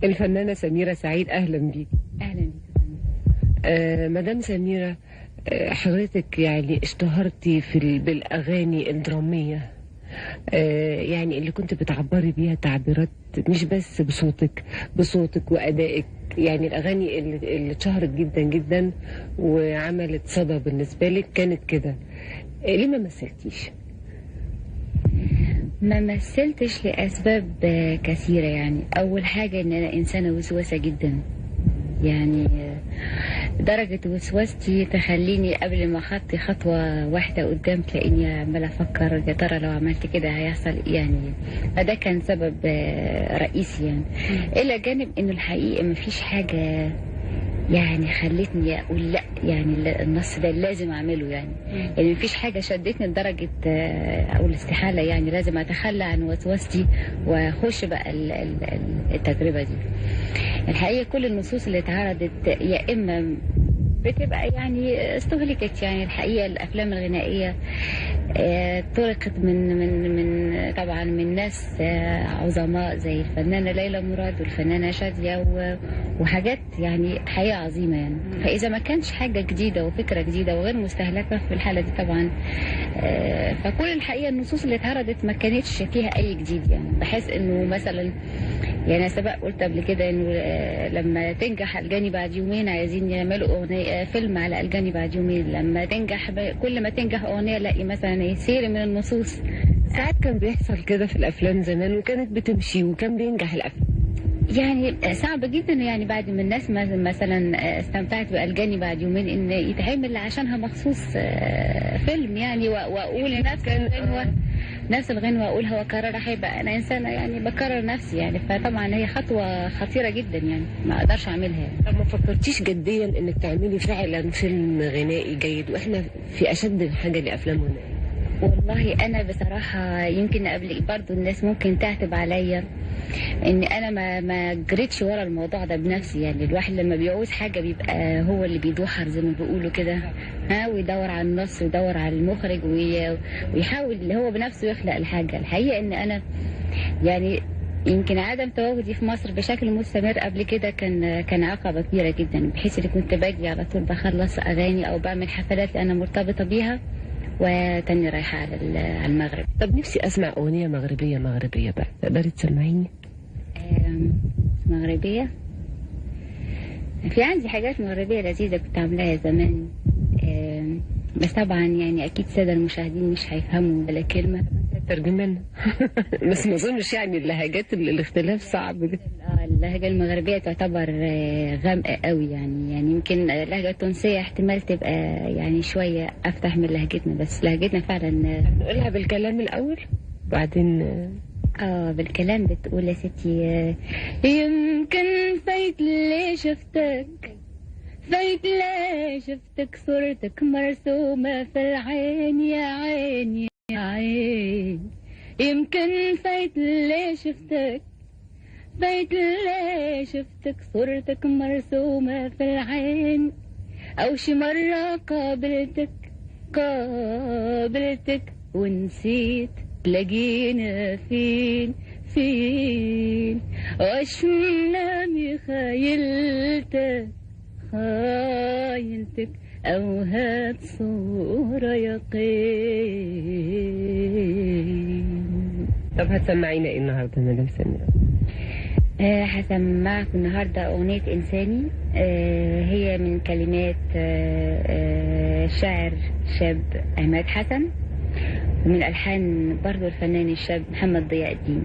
الفنانة سميرة سعيد، أهلا بيك. اهلا بك. مدام سميرة، حضرتك يعني اشتهرتي بالأغاني الدرامية، يعني اللي كنت بتعبري بيها تعبيرات مش بس بصوتك وأدائك. يعني الأغاني اللي اتشهرت جدا جدا وعملت صدى بالنسبة لك كانت كده. ليه ما مثلتيش؟ ما مثلتش لاسباب كثيره. يعني اول حاجه ان انا انسانه وسواسه جدا. يعني درجه وسواستي تخليني قبل ما اخطي خطوه واحده قدام تلاقيني عماله افكر يا ترى لو عملت كده هيحصل إيه؟ يعني فده كان سبب رئيسي. يعني الى جانب انه الحقيقه ما فيش حاجه يعني خلتني اقول لا، يعني النص ده لازم اعمله. يعني مفيش حاجه شدتني لدرجه اقول استحاله يعني لازم اتخلى عن وسوستي واخش بقى التجربه دي. الحقيقه كل النصوص اللي اتعرضت يا اما بتبقى يعني استهلكت. يعني الحقيقه الافلام الغنائيه طرقت من طبعا من ناس عظماء زي الفنانه ليلى مراد والفنانه شاديه وحاجات يعني حقيقه عظيمه. يعني فاذا ما كانش حاجه جديده وفكره جديده وغير مستهلكه في الحاله دي طبعا فكل الحقيقه النصوص اللي اتعرضت ما كانتش فيها اي جديد. يعني بحس انه مثلا يعني انا سبق قلت قبل كده انه لما تنجح الجاني بعد يومين عايزين يعملوا اغنيه فيلم على الجاني بعد يومين. لما تنجح كل ما تنجح اغنيه الاقي مثلا سير من النصوص. ساعات كان بيحصل كده في الأفلام زمان وكانت بتمشي وكان بينجح الأفلام. يعني صعب جدا يعني بعد ما الناس مثلا استمتعت بألجاني بعد يومين ان يتعمل عشانها مخصوص فيلم. يعني واقول نفس الغنوة اقولها واكررها هيبقى انا انسانه يعني بكرر نفسي. يعني فطبعا هي خطوه خطيره جدا يعني ما اقدرش اعملها. يعني طب ما فكرتيش جديا انك تعملي فعلا فيلم غنائي جيد؟ واحنا في اشد الحاجه لافلام غنائيه. والله انا بصراحه يمكن قبل برضو الناس ممكن تعتب عليا ان انا ما جريتش ورا الموضوع ده بنفسي. يعني الواحد لما بيعوز حاجه بيبقى هو اللي بيدوحر زي ما بيقولوا كده، ويدور على النص ويدور على المخرج ويحاول اللي هو بنفسه يخلق الحاجه. الحقيقه ان انا يعني يمكن عدم تواجدي في مصر بشكل مستمر قبل كده كان عقبه كبيره جدا، بحيث اني كنت باجي على طول بخلص اغاني او بعمل حفلات انا مرتبطه بيها وتاني رايحه على المغرب. طب نفسي اسمع اغنيه مغربيه بقى، تقدري تسمعيني؟ مغربيه في عندي حاجات مغربيه لذيذه كنت عاملاها زمان. بس طبعا يعني اكيد الساده المشاهدين مش هيفهموا ولا كلمه. ترجمة لنا. بس ما اظنش يعني اللهجات الاختلاف صعب جدا. اللهجه المغربيه تعتبر غامقه قوي. يعني يمكن اللهجه التونسيه احتمال تبقى يعني شويه افتح من لهجتنا، بس لهجتنا فعلا. نقولها بالكلام الاول بعدين. بالكلام بتقول يا ستي يمكن فايت لي شفتك، فايت لي شفتك صورتك مرسومة في العين يا عين يا عين. يمكن فايت لي شفتك، فايت لي شفتك صورتك مرسومة في العين. أو شي مرة قابلتك ونسيت تلاقينا فين وش منامي خايلتك أو هات صورة يقين. طب هتسمعينا ايه النهارده مدام سميرة؟ هسمعكم النهارده أغنية إنساني. هي من كلمات شاعر شاب عماد حسن ومن ألحان برضو الفنان الشاب محمد ضياء الدين.